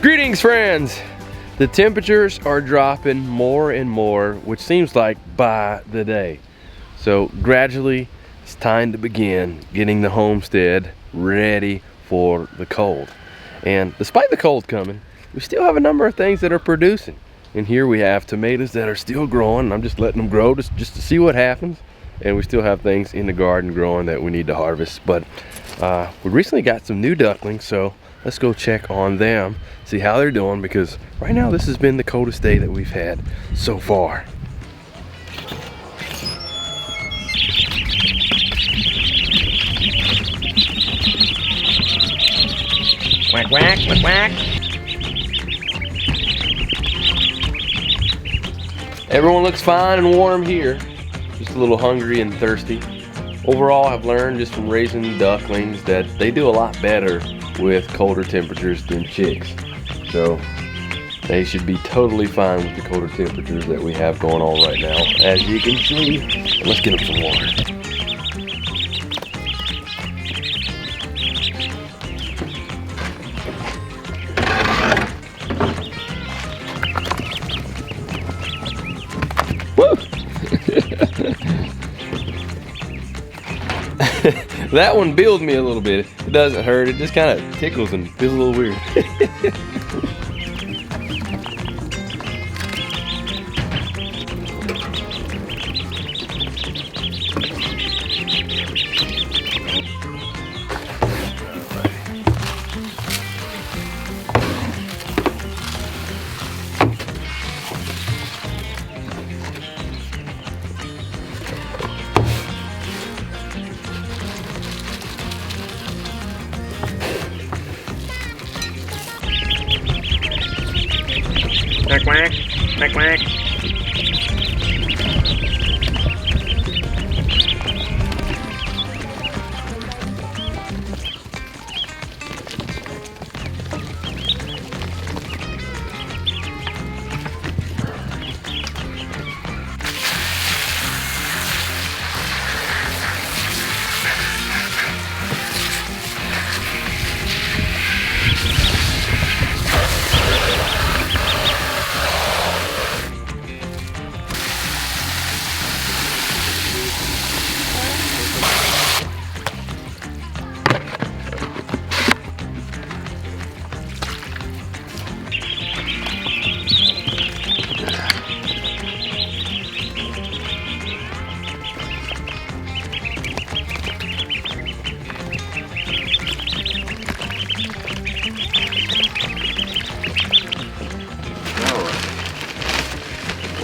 Greetings, friends! The temperatures are dropping more and more, which seems like by the day. So gradually, it's time to begin getting the homestead ready for the cold. And despite the cold coming, we still have a number of things that are producing. And here we have tomatoes that are still growing. I'm just letting them grow just to see what happens. And we still have things in the garden growing that we need to harvest. But we recently got some new ducklings, so let's go check on them, see how they're doing, because right now this has been the coldest day that we've had so far. Quack, quack, quack, quack. Everyone looks fine and warm here, just a little hungry and thirsty. Overall, I've learned just from raising ducklings that they do a lot better with colder temperatures than chicks. So they should be totally fine with the colder temperatures that we have going on right now, as you can see. Let's get them some water. Woo! That one billed me a little bit. It doesn't hurt, it just kind of tickles and feels a little weird. Quack, quack, quack, quack.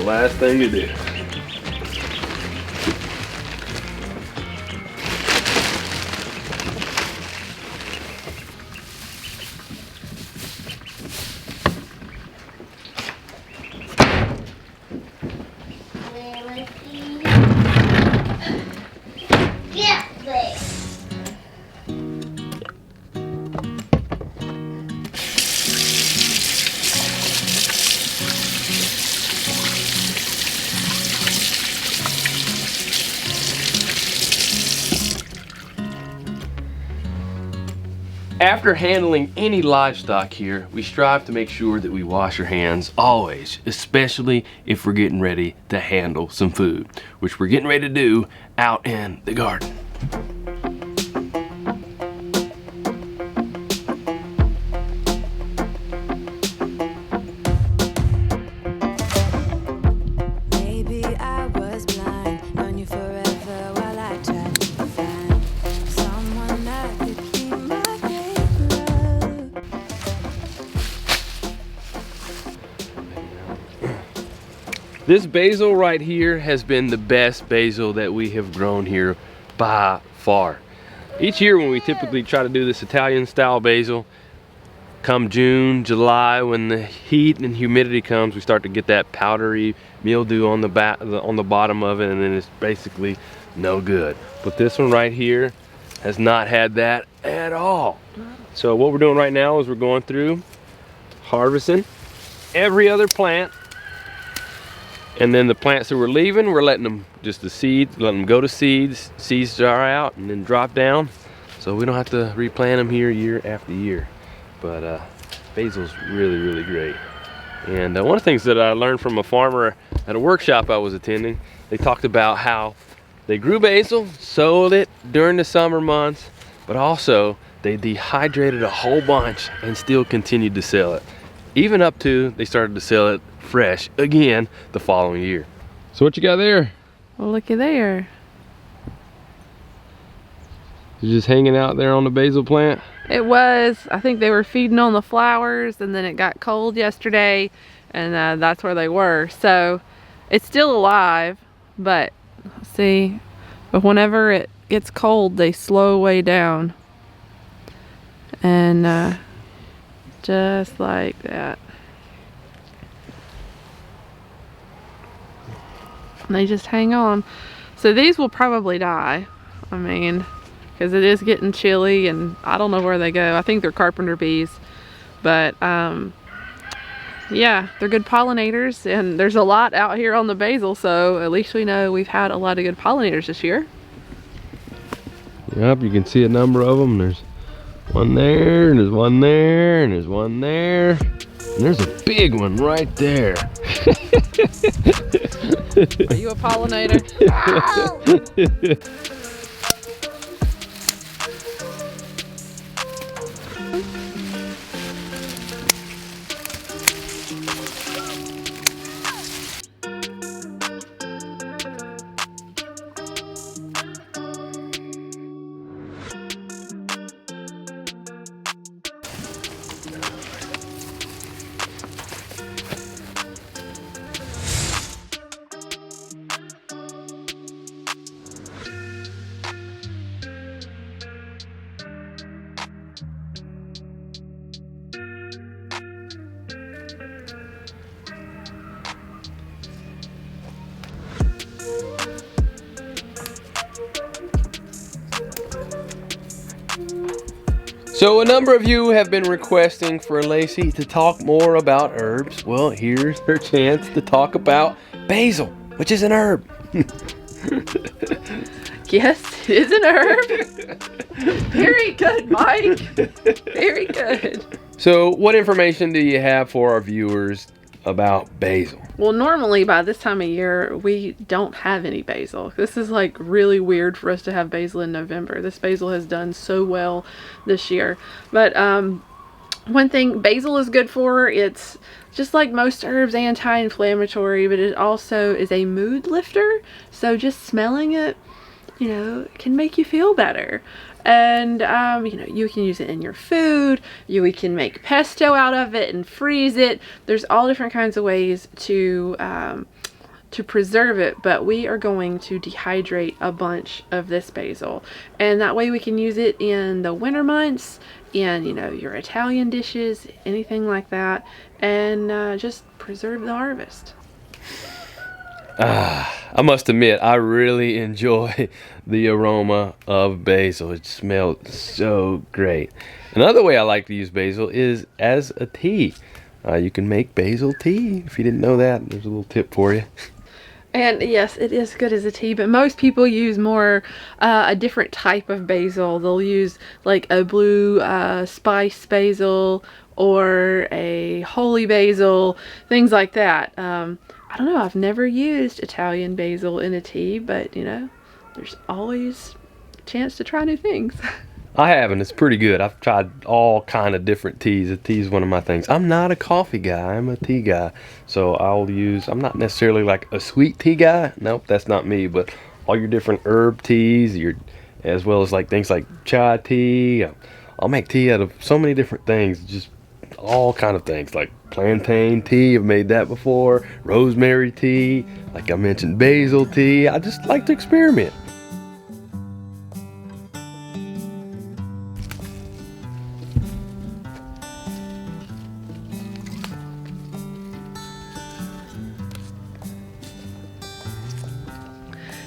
Last thing to do. Get there. After handling any livestock here, we strive to make sure that we wash our hands always, especially if we're getting ready to handle some food, which we're getting ready to do out in the garden. Maybe I was blind, known you forever while I tried to find someone that could This basil right here has been the best basil that we have grown here by far. Each year when we typically try to do this Italian style basil, come June, July, when the heat and humidity comes, we start to get that powdery mildew on the bottom of it, and then it's basically no good. But this one right here has not had that at all. So what we're doing right now is we're going through harvesting every other plant, and then the plants that we're leaving, we're letting them just the seeds, letting them go to seeds dry out and then drop down, so we don't have to replant them here year after year. But basil's really great. And one of the things that I learned from a farmer at a workshop I was attending, they talked about how they grew basil, sold it during the summer months, but also they dehydrated a whole bunch and still continued to sell it. Even up to they started to sell it fresh again the following year. So what you got there? Well, looky there. You're just hanging out there on the basil plant? It was. I think they were feeding on the flowers, and then it got cold yesterday, and that's where they were. So it's still alive, but see, but whenever it gets cold, they slow way down. And just like that. And they just hang on. So these will probably die. I mean, because it is getting chilly, and I don't know where they go. I think they're carpenter bees, but yeah, they're good pollinators, and there's a lot out here on the basil, so at least we know we've had a lot of good pollinators this year. Yep, you can see a number of them. There's one there, and there's one there, and there's one there, and there's a big one right there. Are you a pollinator? So a number of you have been requesting for Lacie to talk more about herbs. Well, here's her chance to talk about basil, which is an herb. Yes, it is an herb. Very good, Mike. Very good. So what information do you have for our viewers about basil? Well, normally by this time of year, we don't have any basil. This is like really weird for us to have basil in November. This basil has done so well this year. But one thing basil is good for, it's just like most herbs, anti-inflammatory, but it also is a mood lifter. So just smelling it, you know, can make you feel better. And you know, you can use it in your food. We can make pesto out of it and freeze it. There's all different kinds of ways to preserve it, but we are going to dehydrate a bunch of this basil, and that way we can use it in the winter months, in, you know, your Italian dishes, anything like that, and just preserve the harvest. I must admit, I really enjoy the aroma of basil. It smells so great. Another way I like to use basil is as a tea. You can make basil tea. If you didn't know that, there's a little tip for you. And yes, it is good as a tea, but most people use more a different type of basil. They'll use like a blue spice basil or a holy basil, things like that. I don't know, I've never used Italian basil in a tea, but you know, there's always a chance to try new things. I haven't. It's pretty good. I've tried all kind of different teas. A tea is one of my things. I'm not a coffee guy. I'm a tea guy. So I'm not necessarily like a sweet tea guy. Nope, that's not me. But all your different herb teas, as well as like things like chai tea. I'll make tea out of so many different things. Just all kind of things like plantain tea. I've made that before. Rosemary tea, like I mentioned, basil tea. I just like to experiment.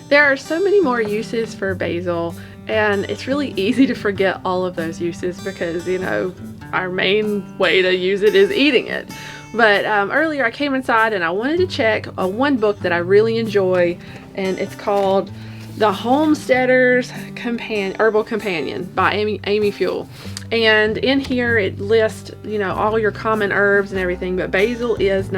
There are so many more uses for basil, and it's really easy to forget all of those uses because, you know, our main way to use it is eating it. But earlier I came inside and I wanted to check one book that I really enjoy, and it's called The Homesteader's Herbal Companion by Amy Fuel. And in here it lists, you know, all your common herbs and everything, but basil is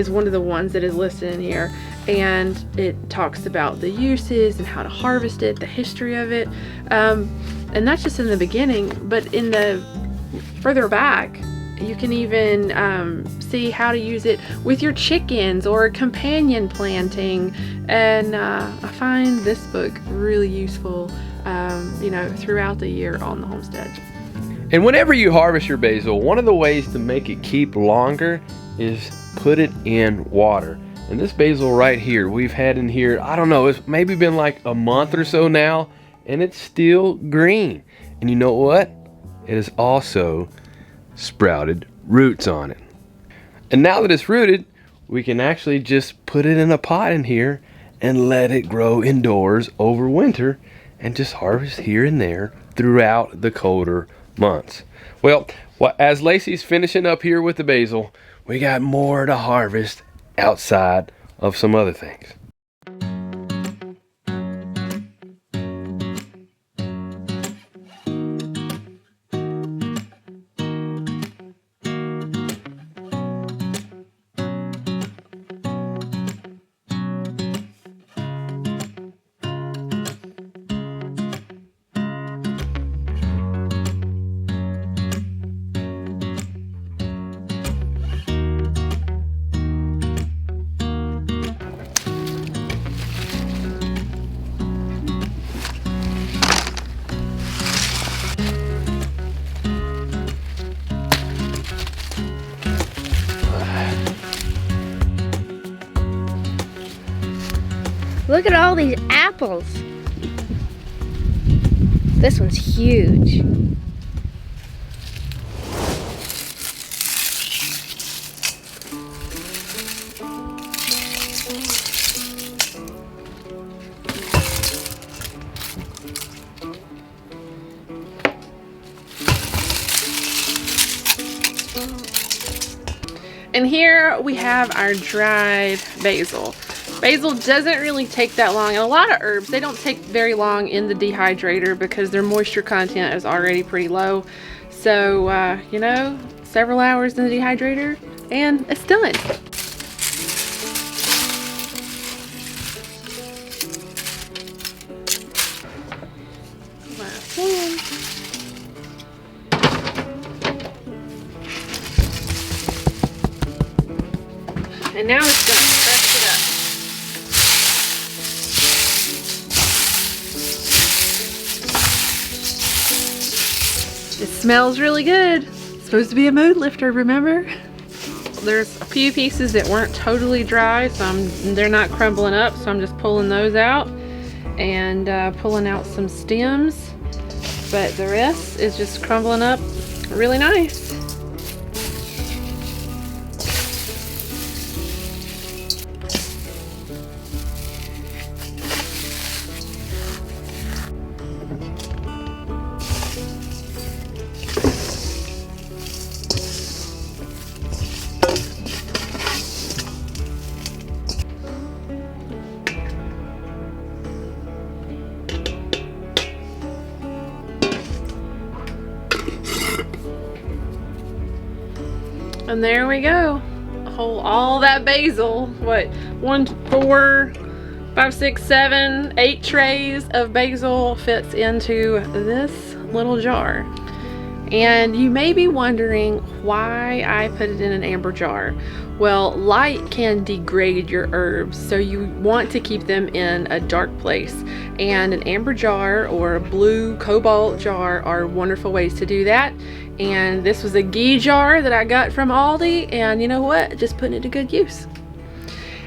one of the ones that is listed in here. And it talks about the uses and how to harvest it, the history of it. And that's just in the beginning, but in the further back, you can even see how to use it with your chickens or companion planting. And I find this book really useful, you know, throughout the year on the homestead. And whenever you harvest your basil, one of the ways to make it keep longer is put it in water. And this basil right here, we've had in here, I don't know, it's maybe been like a month or so now, and it's still green. And you know what? It has also sprouted roots on it. And now that it's rooted, we can actually just put it in a pot in here and let it grow indoors over winter and just harvest here and there throughout the colder months. Well, as Lacey's finishing up here with the basil, we got more to harvest outside of some other things. Look at all these apples. This one's huge. And here we have our dried basil. Basil doesn't really take that long, and a lot of herbs, they don't take very long in the dehydrator because their moisture content is already pretty low. So, you know, several hours in the dehydrator and it's done. Last one. And now it's done. Press it up. It smells really good. It's supposed to be a mood lifter, remember? There's a few pieces that weren't totally dry, so they're not crumbling up, so I'm just pulling those out and pulling out some stems. But the rest is just crumbling up really nice. And there we go. All that basil. What? 1, 4, 5, 6, 7, 8 trays of basil fits into this little jar. And you may be wondering why I put it in an amber jar. Well, light can degrade your herbs, so you want to keep them in a dark place. And an amber jar or a blue cobalt jar are wonderful ways to do that. And this was a ghee jar that I got from Aldi, and you know what? Just putting it to good use.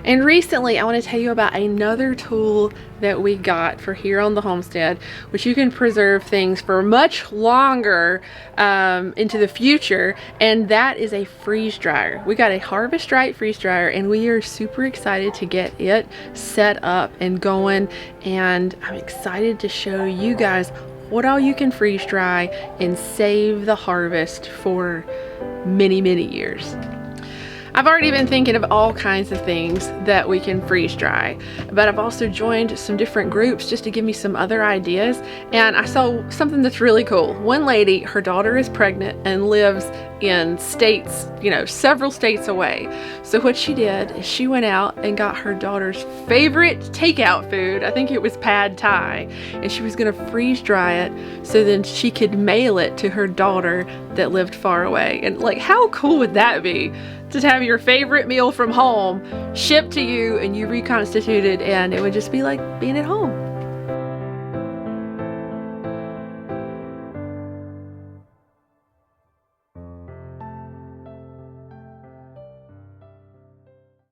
And recently, I want to tell you about another tool that we got for here on the homestead, which you can preserve things for much longer into the future, and that is a freeze dryer. We got a Harvest Right freeze dryer, and we are super excited to get it set up and going, and I'm excited to show you guys what all you can freeze dry and save the harvest for many, many years. I've already been thinking of all kinds of things that we can freeze dry, but I've also joined some different groups just to give me some other ideas, and I saw something that's really cool. One lady, her daughter is pregnant and lives in states, several states away. So what she did is she went out and got her daughter's favorite takeout food. I think it was pad thai, and she was gonna freeze dry it so then she could mail it to her daughter that lived far away. And like, how cool would that be? To have your favorite meal from home shipped to you and you reconstitute it, and it would just be like being at home.